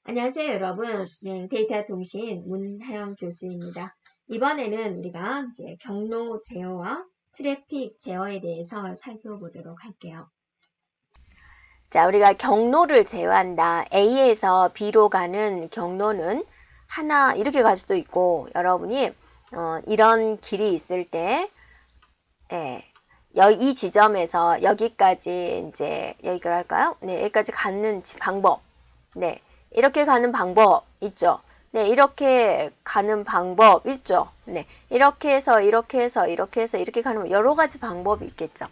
안녕하세요, 여러분. 네, 데이터 통신 문하영 교수입니다. 이번에는 우리가 이제 경로 제어와 트래픽 제어에 대해서 살펴보도록 할게요. 자, 우리가 경로를 제어한다. A에서 B로 가는 경로는 하나 이렇게 갈 수도 있고, 여러분이 이런 길이 있을 때, 이 지점에서 여기까지 이제 여기가 할까요? 네, 여기까지 가는 방법. 네, 이렇게 가는 방법 있죠. 네, 이렇게 가는 방법 있죠. 네, 이렇게 해서 이렇게 가는 여러 가지 방법이 있겠죠.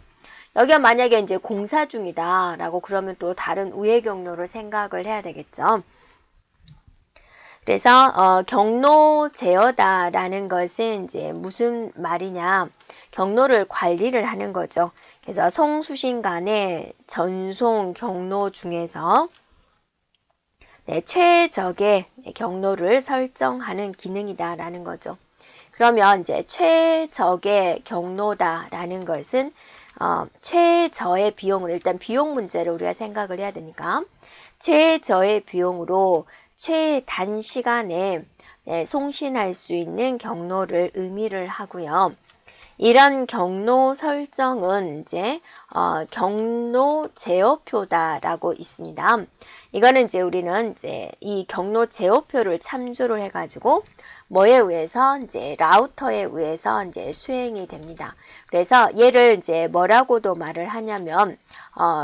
여기가 만약에 이제 공사 중이다라고 그러면 또 다른 우회 경로를 생각을 해야 되겠죠. 그래서 경로 제어다라는 것은 이제 무슨 말이냐? 경로를 관리를 하는 거죠. 그래서 송수신 간의 전송 경로 중에서 최적의 경로를 설정하는 기능이다라는 거죠. 그러면 이제 최적의 경로다라는 것은 최저의 비용을 일단 비용 문제를 우리가 생각을 해야 되니까 최저의 비용으로 최단시간에 송신할 수 있는 경로를 의미를 하고요. 이런 경로 설정은 이제 경로 제어표다라고 있습니다. 이거는 이제 우리는 이제 이 경로 제어표를 참조를 해가지고 뭐에 의해서 이제 라우터에 의해서 이제 수행이 됩니다. 그래서 얘를 이제 뭐라고도 말을 하냐면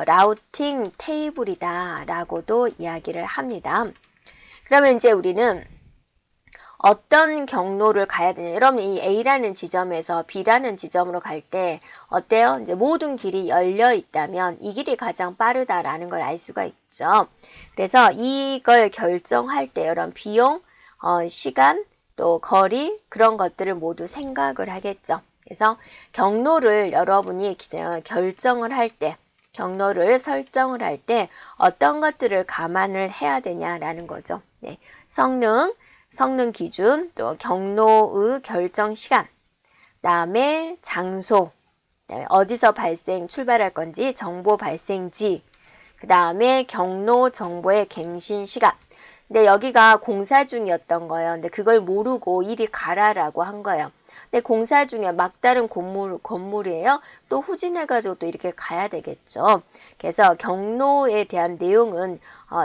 라우팅 테이블이다라고도 이야기를 합니다. 그러면 이제 우리는 어떤 경로를 가야 되냐. 여러분 이 A라는 지점에서 B라는 지점으로 갈 때 어때요? 이제 모든 길이 열려 있다면 이 길이 가장 빠르다라는 걸 알 수가 있죠. 그래서 이걸 결정할 때 이런 비용, 시간, 또 거리 그런 것들을 모두 생각을 하겠죠. 그래서 경로를 여러분이 결정을 할 때 경로를 설정을 할 때 어떤 것들을 감안을 해야 되냐라는 거죠. 네. 성능 기준, 또 경로의 결정 시간, 그다음에 장소, 그다음에 어디서 출발할 건지, 정보 발생지, 그다음에 경로 정보의 갱신 시간. 근데 여기가 공사 중이었던 거예요. 근데 그걸 모르고 이리 가라라고 한 거예요. 근데 공사 중에 막다른 건물이에요. 또 후진해가지고 또 이렇게 가야 되겠죠. 그래서 경로에 대한 내용은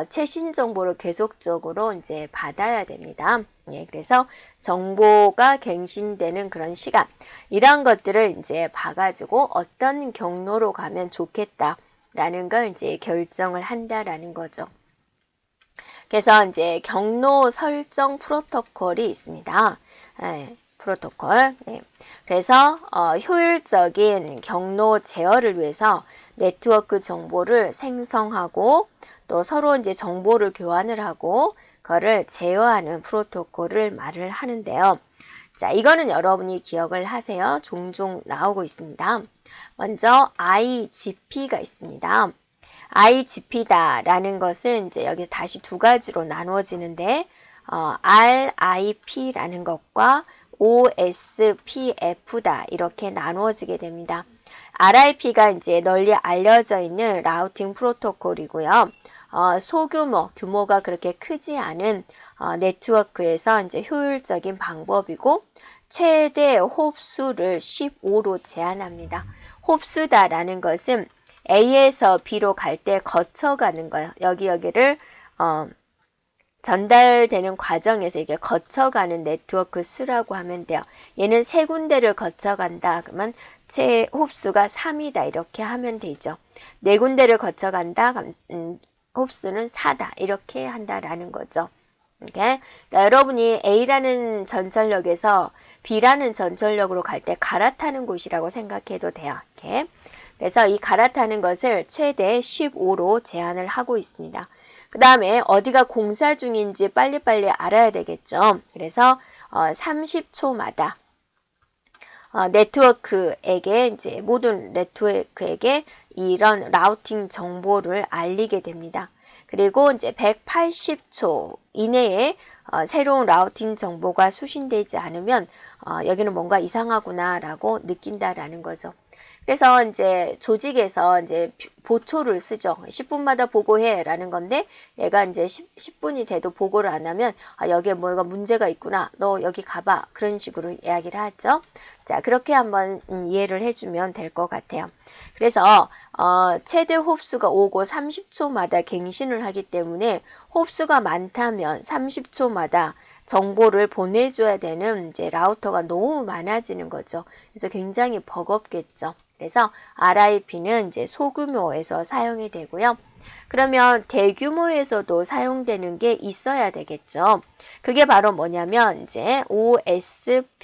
최신 정보를 계속적으로 이제 받아야 됩니다. 예, 그래서 정보가 갱신되는 그런 시간, 이런 것들을 이제 봐가지고 어떤 경로로 가면 좋겠다라는 걸 이제 결정을 한다라는 거죠. 그래서 이제 경로 설정 프로토콜이 있습니다. 프로토콜. 네. 그래서 효율적인 경로 제어를 위해서 네트워크 정보를 생성하고 또 서로 이제 정보를 교환을 하고 그거를 제어하는 프로토콜을 말을 하는데요. 자, 이거는 여러분이 기억을 하세요. 종종 나오고 있습니다. 먼저 IGP가 있습니다. IGP다라는 것은 이제 여기 다시 두 가지로 나누어지는데 RIP라는 것과 OSPF다 이렇게 나누어지게 됩니다. RIP가 이제 널리 알려져 있는 라우팅 프로토콜이고요. 규모가 그렇게 크지 않은 네트워크에서 이제 효율적인 방법이고 최대 홉수를 15로 제한합니다. 홉수다라는 것은 A에서 B로 갈 때 거쳐가는 거예요. 여기를 전달되는 과정에서 이게 거쳐가는 네트워크 수라고 하면 돼요. 얘는 세 군데를 거쳐간다. 그러면 최 홉수가 3이다. 이렇게 하면 되죠. 네 군데를 거쳐간다. 홉수는 4다. 이렇게 한다라는 거죠. 그러니까 여러분이 A라는 전철역에서 B라는 전철역으로 갈 때 갈아타는 곳이라고 생각해도 돼요. 이렇게. 그래서 이 갈아타는 것을 최대 15로 제한을 하고 있습니다. 그 다음에 어디가 공사 중인지 빨리빨리 알아야 되겠죠. 그래서 30초마다 네트워크에게 이제 모든 네트워크에게 이런 라우팅 정보를 알리게 됩니다. 그리고 이제 180초 이내에 새로운 라우팅 정보가 수신되지 않으면 여기는 뭔가 이상하구나라고 느낀다라는 거죠. 그래서 이제 조직에서 이제 보초를 쓰죠. 10분마다 보고해라는 건데 얘가 이제 10분이 돼도 보고를 안 하면 여기에 뭐가 문제가 있구나. 너 여기 가봐. 그런 식으로 이야기를 하죠. 자, 그렇게 한번 이해를 해주면 될 것 같아요. 그래서 최대 홉수가 오고 30초마다 갱신을 하기 때문에 홉수가 많다면 30초마다 정보를 보내줘야 되는 이제 라우터가 너무 많아지는 거죠. 그래서 굉장히 버겁겠죠. 그래서 RIP는 이제 소규모에서 사용이 되고요. 그러면 대규모에서도 사용되는 게 있어야 되겠죠. 그게 바로 뭐냐면 이제 OSPF가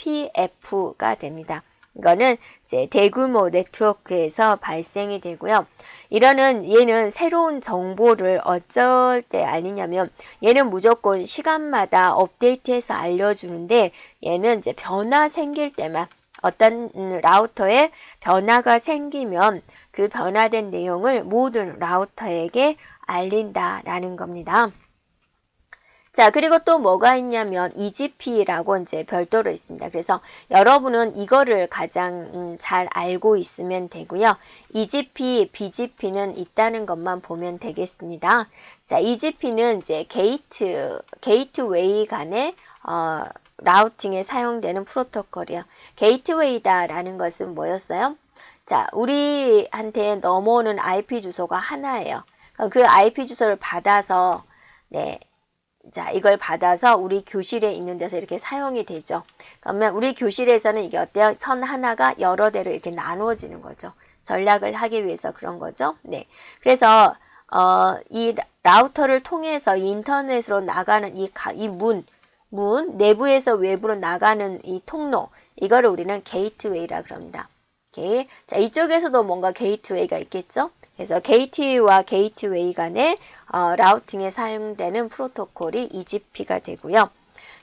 됩니다. 이거는 이제 대규모 네트워크에서 발생이 되고요. 얘는 새로운 정보를 어쩔 때 알리냐면 얘는 무조건 시간마다 업데이트해서 알려주는데 얘는 이제 변화 생길 때만 어떤 라우터에 변화가 생기면 그 변화된 내용을 모든 라우터에게 알린다라는 겁니다. 자, 그리고 또 뭐가 있냐면 EGP라고 이제 별도로 있습니다. 그래서 여러분은 이거를 가장 잘 알고 있으면 되고요. EGP, BGP는 있다는 것만 보면 되겠습니다. 자, EGP는 이제 게이트웨이 간의 라우팅에 사용되는 프로토콜이요. 게이트웨이다라는 것은 뭐였어요? 자, 우리한테 넘어오는 IP 주소가 하나예요. 그 IP 주소를 받아서 자, 이걸 받아서 우리 교실에 있는 데서 이렇게 사용이 되죠. 그러면 우리 교실에서는 이게 어때요? 선 하나가 여러 대로 이렇게 나누어지는 거죠. 전략을 하기 위해서 그런 거죠. 네. 그래서 이 라우터를 통해서 인터넷으로 나가는 이 문 내부에서 외부로 나가는 이 통로, 이거를 우리는 게이트웨이라 그럽니다. 오케이. 자, 이쪽에서도 뭔가 게이트웨이가 있겠죠? 그래서 게이트웨이와 게이트웨이 간의 라우팅에 사용되는 프로토콜이 EGP가 되고요.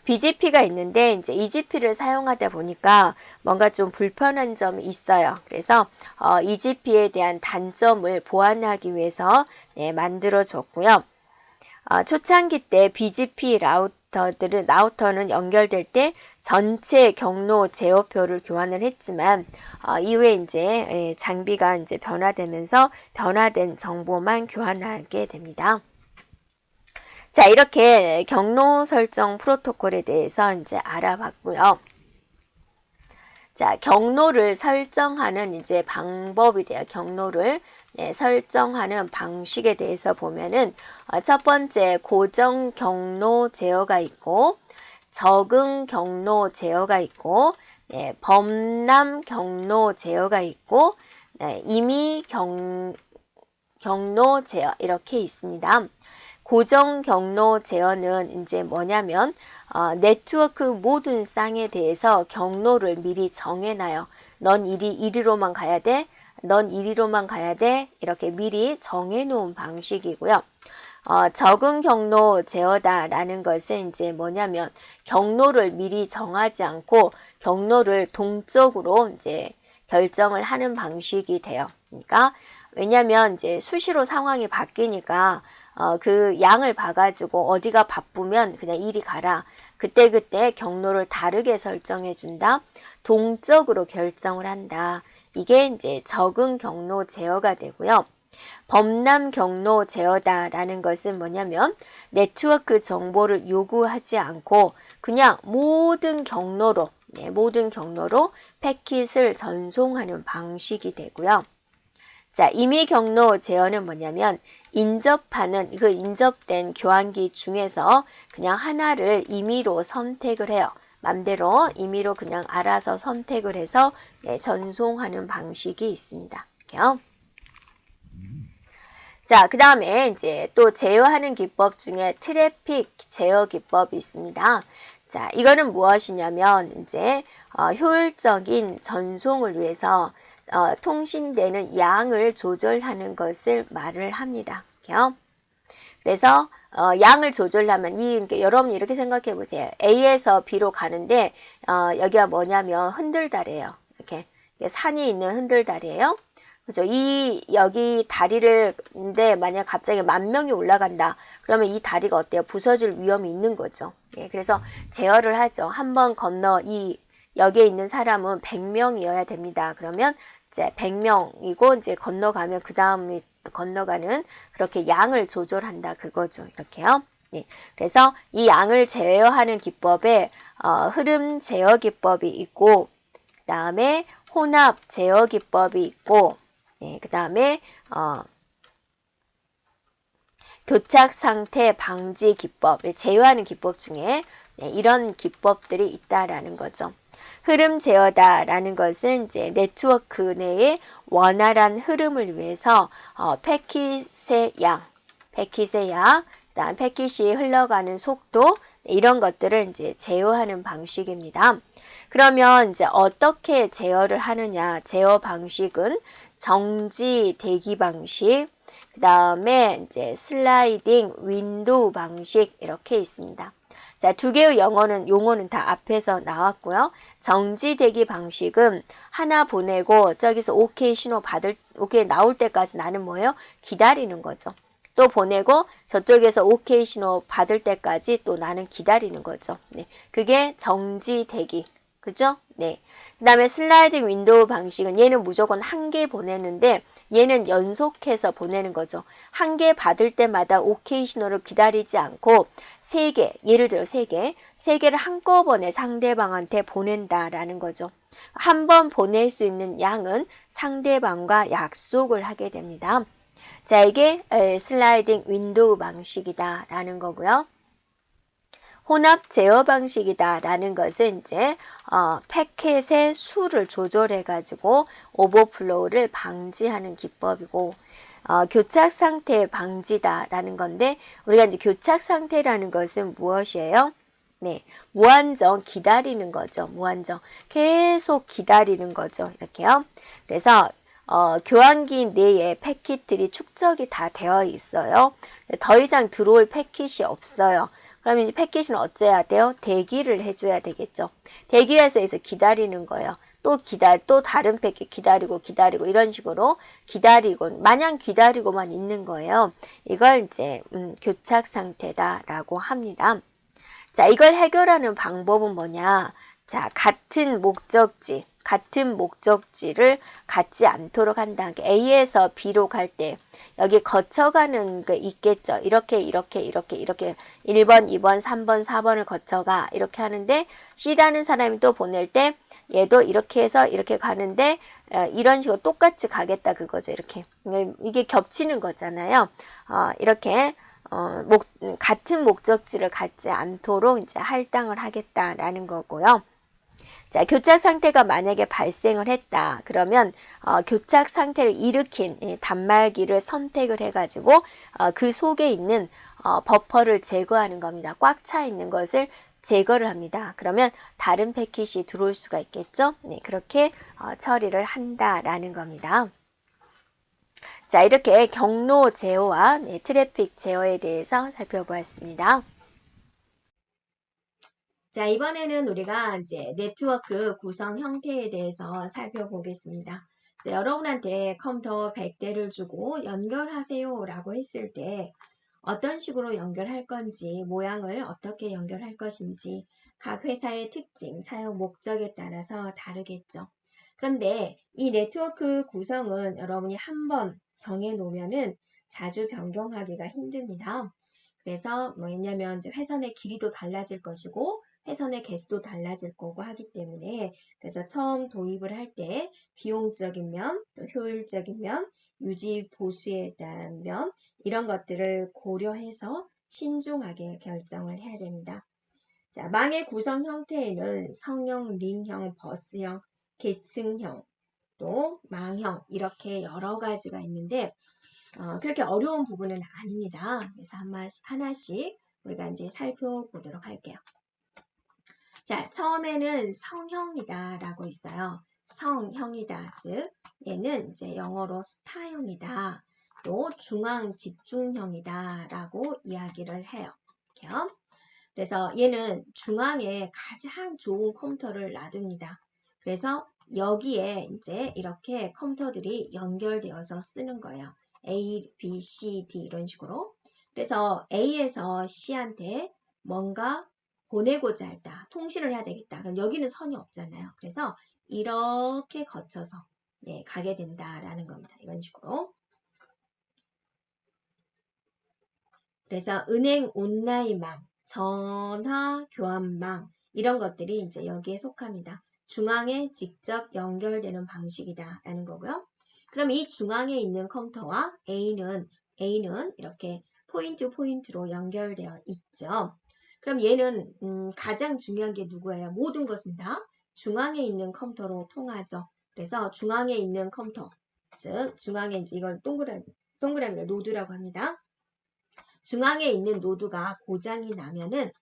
BGP가 있는데 이제 EGP를 사용하다 보니까 뭔가 좀 불편한 점이 있어요. 그래서 EGP에 대한 단점을 보완하기 위해서 만들어졌고요. 초창기 때 BGP 라우터는 연결될 때 전체 경로 제어표를 교환을 했지만 이후에 이제 장비가 이제 변화되면서 변화된 정보만 교환하게 됩니다. 자, 이렇게 경로 설정 프로토콜에 대해서 이제 알아봤고요. 자, 경로를 설정하는 이제 방법이 돼요. 경로를 설정하는 방식에 대해서 보면은 첫 번째 고정 경로 제어가 있고 적응 경로 제어가 있고 범람 경로 제어가 있고 임의 경로 제어 이렇게 있습니다. 고정 경로 제어는 이제 뭐냐면 네트워크 모든 쌍에 대해서 경로를 미리 정해놔요. 넌 이리로만 가야 돼. 넌 이리로만 가야 돼. 이렇게 미리 정해놓은 방식이고요. 적응 경로 제어다라는 것은 이제 뭐냐면 경로를 미리 정하지 않고 경로를 동적으로 이제 결정을 하는 방식이 돼요. 그러니까 왜냐면 이제 수시로 상황이 바뀌니까 그 양을 봐가지고 어디가 바쁘면 그냥 이리 가라. 그때그때 경로를 다르게 설정해 준다. 동적으로 결정을 한다. 이게 이제 적응 경로 제어가 되고요. 범람 경로 제어다라는 것은 뭐냐면 네트워크 정보를 요구하지 않고 그냥 모든 경로로 패킷을 전송하는 방식이 되고요. 자, 임의 경로 제어는 뭐냐면 인접하는 그 인접된 교환기 중에서 그냥 하나를 임의로 선택을 해요. 맘대로 임의로 그냥 알아서 선택을 해서 전송하는 방식이 있습니다. 이렇게요. 자, 그 다음에 이제 또 제어하는 기법 중에 트래픽 제어 기법이 있습니다. 자, 이거는 무엇이냐면 이제 효율적인 전송을 위해서 통신되는 양을 조절하는 것을 말을 합니다. 그래서 양을 조절하면 여러분 이렇게 생각해 보세요. A에서 B로 가는데 여기가 뭐냐면 흔들다리예요. 이렇게 산이 있는 흔들다리예요. 그죠? 여기 다리인데 만약 갑자기 10,000명이 올라간다. 그러면 이 다리가 어때요? 부서질 위험이 있는 거죠. 그래서 제어를 하죠. 한번 건너 여기에 있는 사람은 100명이어야 됩니다. 그러면 이제 100명이고 이제 건너가면 그 다음에 건너가는 그렇게 양을 조절한다 그거죠. 이렇게요. 예. 그래서 이 양을 제어하는 기법에 흐름 제어 기법이 있고 그 다음에 혼합 제어 기법이 있고 예, 그 다음에 교착 상태 방지 기법, 제어하는 기법 중에 네, 이런 기법들이 있다라는 거죠. 흐름 제어다라는 것은 이제 네트워크 내에 원활한 흐름을 위해서 패킷의 양, 그다음 패킷이 흘러가는 속도 이런 것들을 이제 제어하는 방식입니다. 그러면 이제 어떻게 제어를 하느냐? 제어 방식은 정지 대기 방식, 그 다음에 이제 슬라이딩 윈도우 방식 이렇게 있습니다. 자, 두 개의 용어는 다 앞에서 나왔고요. 정지 대기 방식은 하나 보내고 저기서 오케이 신호 오케이 나올 때까지 나는 뭐예요? 기다리는 거죠. 또 보내고 저쪽에서 오케이 신호 받을 때까지 또 나는 기다리는 거죠. 네. 그게 정지 대기. 그죠? 네. 그 다음에 슬라이딩 윈도우 방식은 얘는 무조건 한 개 보내는데 얘는 연속해서 보내는 거죠. 한 개 받을 때마다 오케이 신호를 기다리지 않고 세 개, 예를 들어 세 개를 한꺼번에 상대방한테 보낸다라는 거죠. 한 번 보낼 수 있는 양은 상대방과 약속을 하게 됩니다. 자, 이게 슬라이딩 윈도우 방식이다라는 거고요. 혼합 제어 방식이다라는 것은 이제 패켓의 수를 조절해 가지고 오버플로우를 방지하는 기법이고 교착 상태 방지다라는 건데 우리가 이제 교착 상태라는 것은 무엇이에요? 네, 무한정 기다리는 거죠. 무한정 계속 기다리는 거죠. 이렇게요. 그래서 교환기 내에 패킷들이 축적이 다 되어 있어요. 더 이상 들어올 패킷이 없어요. 그럼 이제 패킷은 어째야 돼요? 대기를 해줘야 되겠죠. 대기해서 여기서 기다리는 거예요. 또 다른 패킷 기다리고 이런 식으로 기다리고 마냥 기다리고만 있는 거예요. 이걸 이제 교착 상태다라고 합니다. 자, 이걸 해결하는 방법은 뭐냐? 자, 같은 목적지를 갖지 않도록 한다. A에서 B로 갈 때 여기 거쳐가는 게 있겠죠. 이렇게 1번, 2번, 3번, 4번을 거쳐가 이렇게 하는데 C라는 사람이 또 보낼 때 얘도 이렇게 해서 이렇게 가는데 이런 식으로 똑같이 가겠다 그거죠. 이렇게 이게 겹치는 거잖아요. 이렇게 같은 목적지를 갖지 않도록 이제 할당을 하겠다라는 거고요. 자, 교착 상태가 만약에 발생을 했다. 그러면 교착 상태를 일으킨 단말기를 선택을 해가지고 그 속에 있는 버퍼를 제거하는 겁니다. 꽉 차 있는 것을 제거를 합니다. 그러면 다른 패킷이 들어올 수가 있겠죠. 네, 그렇게 처리를 한다라는 겁니다. 자, 이렇게 경로 제어와 트래픽 제어에 대해서 살펴보았습니다. 자, 이번에는 우리가 이제 네트워크 구성 형태에 대해서 살펴보겠습니다. 여러분한테 컴퓨터 100대를 주고 연결하세요 라고 했을 때 어떤 식으로 연결할 건지, 모양을 어떻게 연결할 것인지 각 회사의 특징, 사용 목적에 따라서 다르겠죠. 그런데 이 네트워크 구성은 여러분이 한번 정해 놓으면은 자주 변경하기가 힘듭니다. 그래서 뭐냐면 회선의 길이도 달라질 것이고 회선의 개수도 달라질 거고 하기 때문에 그래서 처음 도입을 할 때 비용적인 면, 또 효율적인 면, 유지 보수에 대한 면 이런 것들을 고려해서 신중하게 결정을 해야 됩니다. 자, 망의 구성 형태에는 성형, 링형, 버스형, 계층형, 또 망형 이렇게 여러 가지가 있는데 그렇게 어려운 부분은 아닙니다. 그래서 하나씩 우리가 이제 살펴보도록 할게요. 자, 처음에는 성형이다 라고 있어요. 성형이다. 즉, 얘는 이제 영어로 스타형이다. 또 중앙 집중형이다 라고 이야기를 해요. 이렇게요. 그래서 얘는 중앙에 가장 좋은 컴퓨터를 놔둡니다. 그래서 여기에 이제 이렇게 컴퓨터들이 연결되어서 쓰는 거예요. A, B, C, D 이런 식으로. 그래서 A에서 C한테 뭔가 보내고자 했다. 통신을 해야 되겠다. 그럼 여기는 선이 없잖아요. 그래서 이렇게 거쳐서 가게 된다라는 겁니다. 이런 식으로. 그래서 은행 온라인망, 전화 교환망 이런 것들이 이제 여기에 속합니다. 중앙에 직접 연결되는 방식이다라는 거고요. 그럼 이 중앙에 있는 컴퓨터와 A는 이렇게 포인트 포인트로 연결되어 있죠. 그럼 얘는 가장 중요한 게 누구예요? 모든 것은 다 중앙에 있는 컴퓨터로 통하죠. 그래서 중앙에 있는 컴퓨터, 즉 중앙에 이제 이걸 동그라미를 노드라고 합니다. 중앙에 있는 노드가 고장이 나면은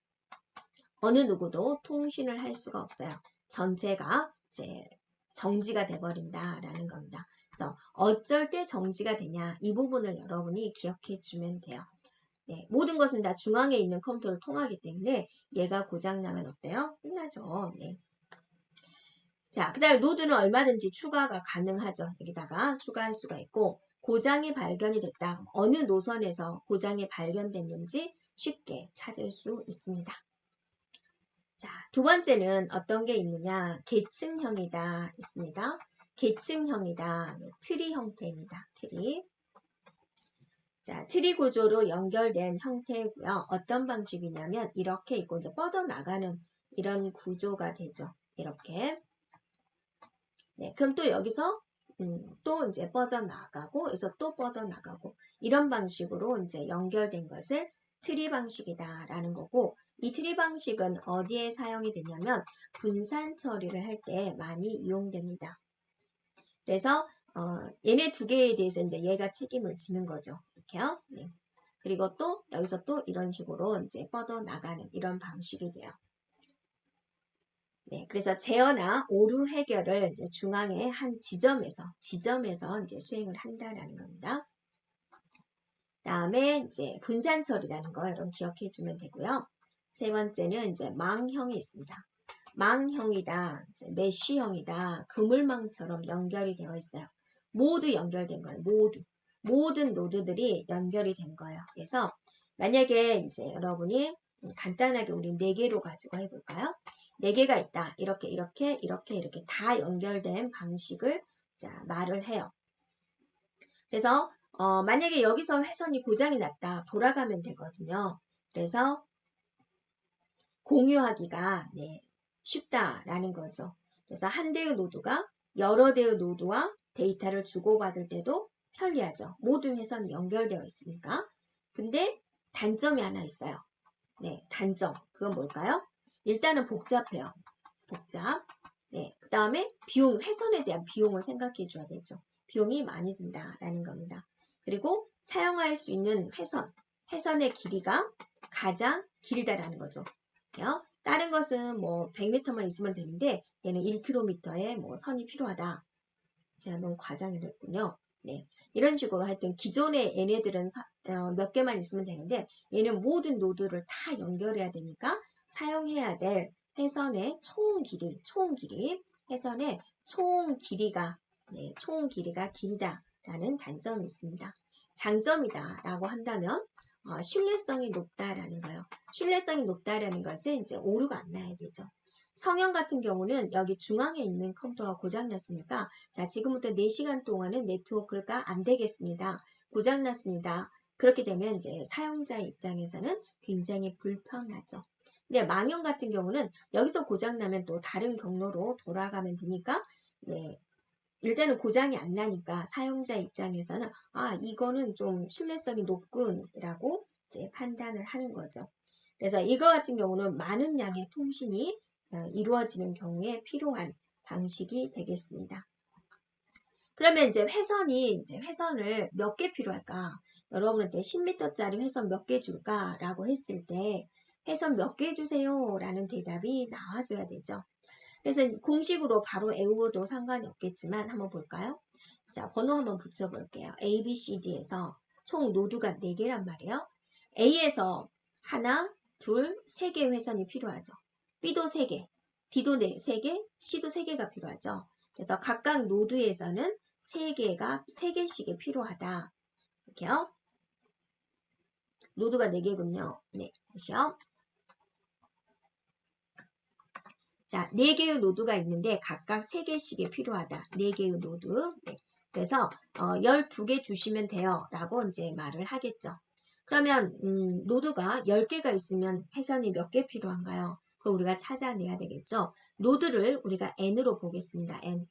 어느 누구도 통신을 할 수가 없어요. 전체가 이제 정지가 돼버린다라는 겁니다. 그래서 어쩔 때 정지가 되냐 이 부분을 여러분이 기억해 주면 돼요. 모든 것은 다 중앙에 있는 컴퓨터를 통하기 때문에 얘가 고장나면 어때요? 끝나죠. 자, 그 다음에 노드는 얼마든지 추가가 가능하죠. 여기다가 추가할 수가 있고 고장이 발견이 됐다. 어느 노선에서 고장이 발견됐는지 쉽게 찾을 수 있습니다. 자, 두 번째는 어떤 게 있느냐? 계층형이다 있습니다. 계층형이다. 트리 형태입니다. 트리. 자, 트리 구조로 연결된 형태고요. 어떤 방식이냐면 이렇게 있고 이제 뻗어나가는 이런 구조가 되죠. 이렇게. 그럼 또 여기서 또 이제 뻗어나가고 여기서 또 뻗어나가고 이런 방식으로 이제 연결된 것을 트리 방식이다라는 거고 이 트리 방식은 어디에 사용이 되냐면 분산 처리를 할 때 많이 이용됩니다. 그래서 얘네 두 개에 대해서 이제 얘가 책임을 지는 거죠. 이렇게요. 그리고 또 여기서 또 이런 식으로 이제 뻗어나가는 이런 방식이 돼요. 그래서 제어나 오류 해결을 이제 중앙의 한 지점에서 이제 수행을 한다라는 겁니다. 다음에 이제 분산 처리라는 거 여러분 기억해 주면 되고요. 세 번째는 이제 망형이 있습니다. 망형이다, 이제 메쉬형이다, 그물망처럼 연결이 되어 있어요. 모두 연결된 거예요. 모든 노드들이 연결이 된 거예요. 그래서 만약에 이제 여러분이 간단하게 우리 4개로 가지고 해볼까요? 4개가 있다. 이렇게 다 연결된 방식을 자, 말을 해요. 그래서 만약에 여기서 회선이 고장이 났다. 돌아가면 되거든요. 그래서 공유하기가 쉽다라는 거죠. 그래서 한 대의 노드가 여러 대의 노드와 데이터를 주고받을 때도 편리하죠. 모든 회선이 연결되어 있으니까. 근데 단점이 하나 있어요. 단점. 그건 뭘까요? 일단은 복잡해요. 복잡. 그 다음에 비용, 회선에 대한 비용을 생각해 줘야 되죠. 비용이 많이 든다라는 겁니다. 그리고 사용할 수 있는 회선의 길이가 가장 길다라는 거죠. 다른 것은 뭐 100m만 있으면 되는데 얘는 1km의 뭐 선이 필요하다. 제가 너무 과장을 했군요. 이런 식으로 하여튼 기존의 얘네들은 몇 개만 있으면 되는데 얘는 모든 노드를 다 연결해야 되니까 사용해야 될 회선의 총 길이, 회선의 총 길이가 길다라는 단점이 있습니다. 장점이다라고 한다면 신뢰성이 높다라는 거예요. 신뢰성이 높다라는 것은 이제 오류가 안 나야 되죠. 성형 같은 경우는 여기 중앙에 있는 컴퓨터가 고장났으니까 자 지금부터 4시간 동안은 네트워크가 안 되겠습니다. 고장났습니다. 그렇게 되면 이제 사용자 입장에서는 굉장히 불편하죠. 근데 망형 같은 경우는 여기서 고장나면 또 다른 경로로 돌아가면 되니까 일단은 고장이 안 나니까 사용자 입장에서는 이거는 좀 신뢰성이 높군이라고 이제 판단을 하는 거죠. 그래서 이거 같은 경우는 많은 양의 통신이 이루어지는 경우에 필요한 방식이 되겠습니다. 그러면 이제 회선을 몇 개 필요할까? 여러분한테 10m짜리 회선 몇 개 줄까? 라고 했을 때 회선 몇 개 주세요? 라는 대답이 나와줘야 되죠. 그래서 공식으로 바로 외워도 상관이 없겠지만 한번 볼까요? 자, 번호 한번 붙여볼게요. A, B, C, D에서 총 노드가 4개란 말이에요. A에서 하나, 둘, 3개 회선이 필요하죠. B도 3개, D도 3개, C도 3개가 필요하죠. 그래서 각각 노드에서는 3개씩이 필요하다. 이렇게요. 노드가 4개군요. 다시요. 자, 4개의 노드가 있는데 각각 3개씩이 필요하다. 4개의 노드. 네. 그래서 12개 주시면 돼요. 라고 이제 말을 하겠죠. 그러면 노드가 10개가 있으면 회선이 몇 개 필요한가요? 그럼 우리가 찾아내야 되겠죠. 노드를 우리가 n으로 보겠습니다. n.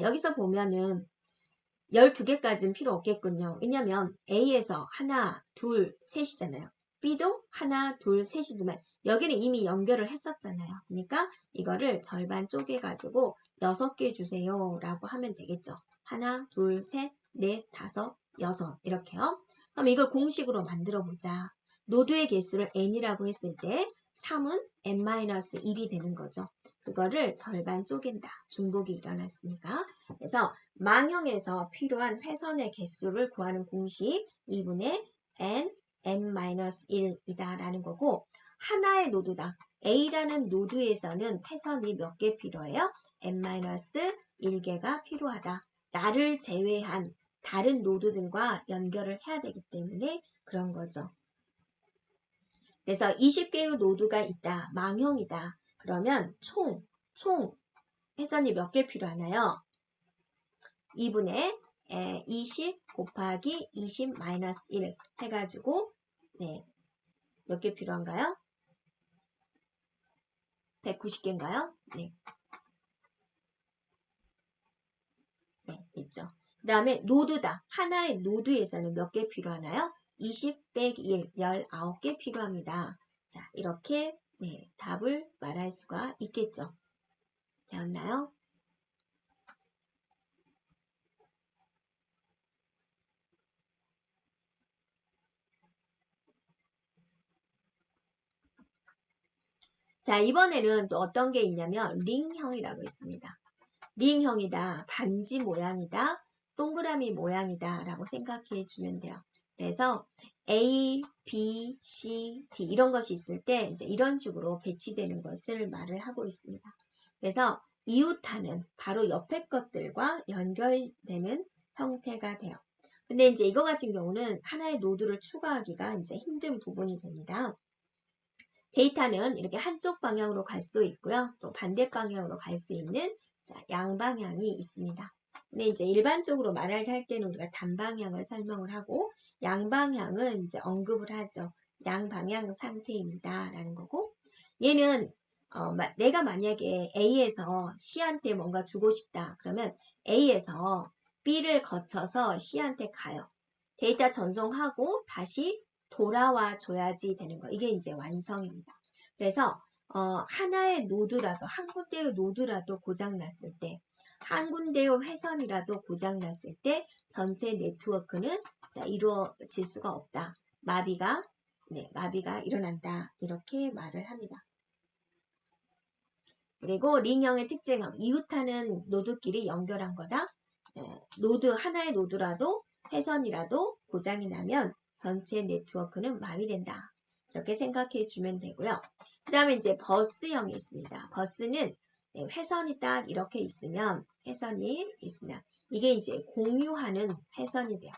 여기서 보면은 12개까지는 필요 없겠군요. 왜냐면 A에서 하나, 둘, 셋이잖아요. B도 하나, 둘, 셋이지만 여기는 이미 연결을 했었잖아요. 그러니까 이거를 절반 쪼개가지고 6개 주세요 라고 하면 되겠죠. 하나, 둘, 셋, 넷, 다섯, 여섯 이렇게요. 그럼 이걸 공식으로 만들어 보자. 노드의 개수를 n이라고 했을 때 3은 n-1이 되는 거죠. 그거를 절반 쪼갠다. 중복이 일어났으니까. 그래서 망형에서 필요한 회선의 개수를 구하는 공식 2분의 n-1이다 라는 거고, 하나의 노드다. A라는 노드에서는 회선이 몇 개 필요해요? n-1개가 필요하다. 나를 제외한 다른 노드들과 연결을 해야 되기 때문에 그런 거죠. 그래서 20개의 노드가 있다. 망형이다. 그러면 총 회선이 몇 개 필요하나요? 2분의 20 곱하기 20 마이너스 1 해가지고 네, 몇 개 필요한가요? 190개인가요? 네. 네, 됐죠. 그 다음에 노드다. 하나의 노드에서는 몇 개 필요하나요? 20 빼기 1, 19개 필요합니다. 자, 이렇게 네, 답을 말할 수가 있겠죠. 되었나요? 자, 이번에는 또 어떤 게 있냐면 링형이라고 있습니다. 링형이다, 반지 모양이다, 동그라미 모양이다 라고 생각해 주면 돼요. 그래서 A, B, C, D 이런 것이 있을 때 이제 이런 식으로 배치되는 것을 말을 하고 있습니다. 그래서 이웃하는 바로 옆에 것들과 연결되는 형태가 돼요. 근데 이제 이거 같은 경우는 하나의 노드를 추가하기가 이제 힘든 부분이 됩니다. 데이터는 이렇게 한쪽 방향으로 갈 수도 있고요. 또 반대 방향으로 갈 수 있는 양방향이 있습니다. 근데 이제 일반적으로 말할 때는 우리가 단방향을 설명을 하고 양방향은 이제 언급을 하죠. 양방향 상태입니다. 라는 거고 얘는 내가 만약에 A에서 C한테 뭔가 주고 싶다. 그러면 A에서 B를 거쳐서 C한테 가요. 데이터 전송하고 다시 돌아와 줘야지 되는 거. 이게 이제 완성입니다. 그래서 하나의 노드라도 한 군데의 노드라도 고장 났을 때, 한 군데의 회선이라도 고장 났을 때 전체 네트워크는 이루어질 수가 없다. 마비가 일어난다. 이렇게 말을 합니다. 그리고 링형의 특징은 이웃하는 노드끼리 연결한 거다. 하나의 노드라도 회선이라도 고장이 나면 전체 네트워크는 마비된다. 이렇게 생각해 주면 되고요. 그 다음에 이제 버스형이 있습니다. 버스는 회선이 딱 이렇게 있으면 이게 이제 공유하는 회선이 돼요.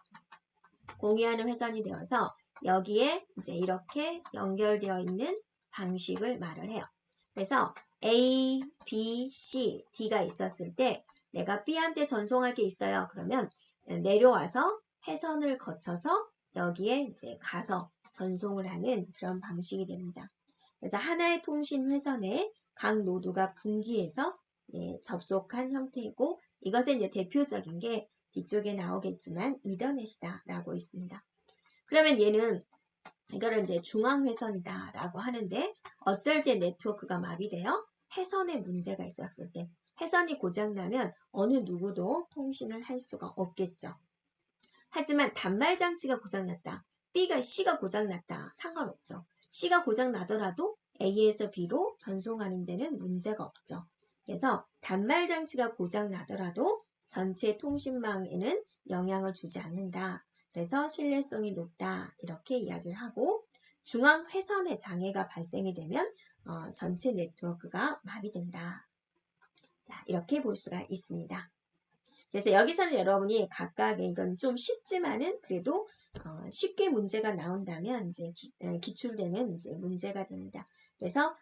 공유하는 회선이 되어서 여기에 이제 이렇게 연결되어 있는 방식을 말을 해요. 그래서 A, B, C, D가 있었을 때 내가 B한테 전송할 게 있어요. 그러면 내려와서 회선을 거쳐서 여기에 이제 가서 전송을 하는 그런 방식이 됩니다. 그래서 하나의 통신 회선에 각 노드가 분기해서 접속한 형태이고 이것의 이제 대표적인 게 뒤쪽에 나오겠지만 이더넷이다 라고 있습니다. 그러면 얘는 이거를 이제 중앙회선이다 라고 하는데 어쩔 때 네트워크가 마비돼요? 회선에 문제가 있었을 때 회선이 고장나면 어느 누구도 통신을 할 수가 없겠죠. 하지만 단말장치가 고장났다. C가 고장났다. 상관없죠. C가 고장나더라도 A에서 B로 전송하는 데는 문제가 없죠. 그래서 단말장치가 고장나더라도 전체 통신망에는 영향을 주지 않는다. 그래서 신뢰성이 높다. 이렇게 이야기를 하고 중앙회선에 장애가 발생이 되면 전체 네트워크가 마비된다. 자, 이렇게 볼 수가 있습니다. 그래서 여기서는 여러분이 각각의 이건 좀 쉽지만은 그래도 쉽게 문제가 나온다면 이제 기출되는 이제 문제가 됩니다. 그래서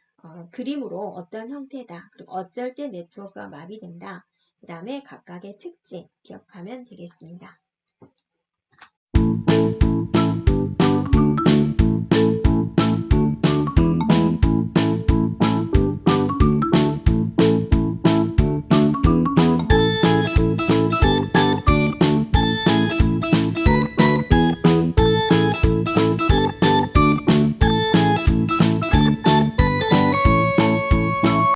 그림으로 어떤 형태다. 그리고 어쩔 때 네트워크가 마비된다. 그 다음에 각각의 특징 기억하면 되겠습니다.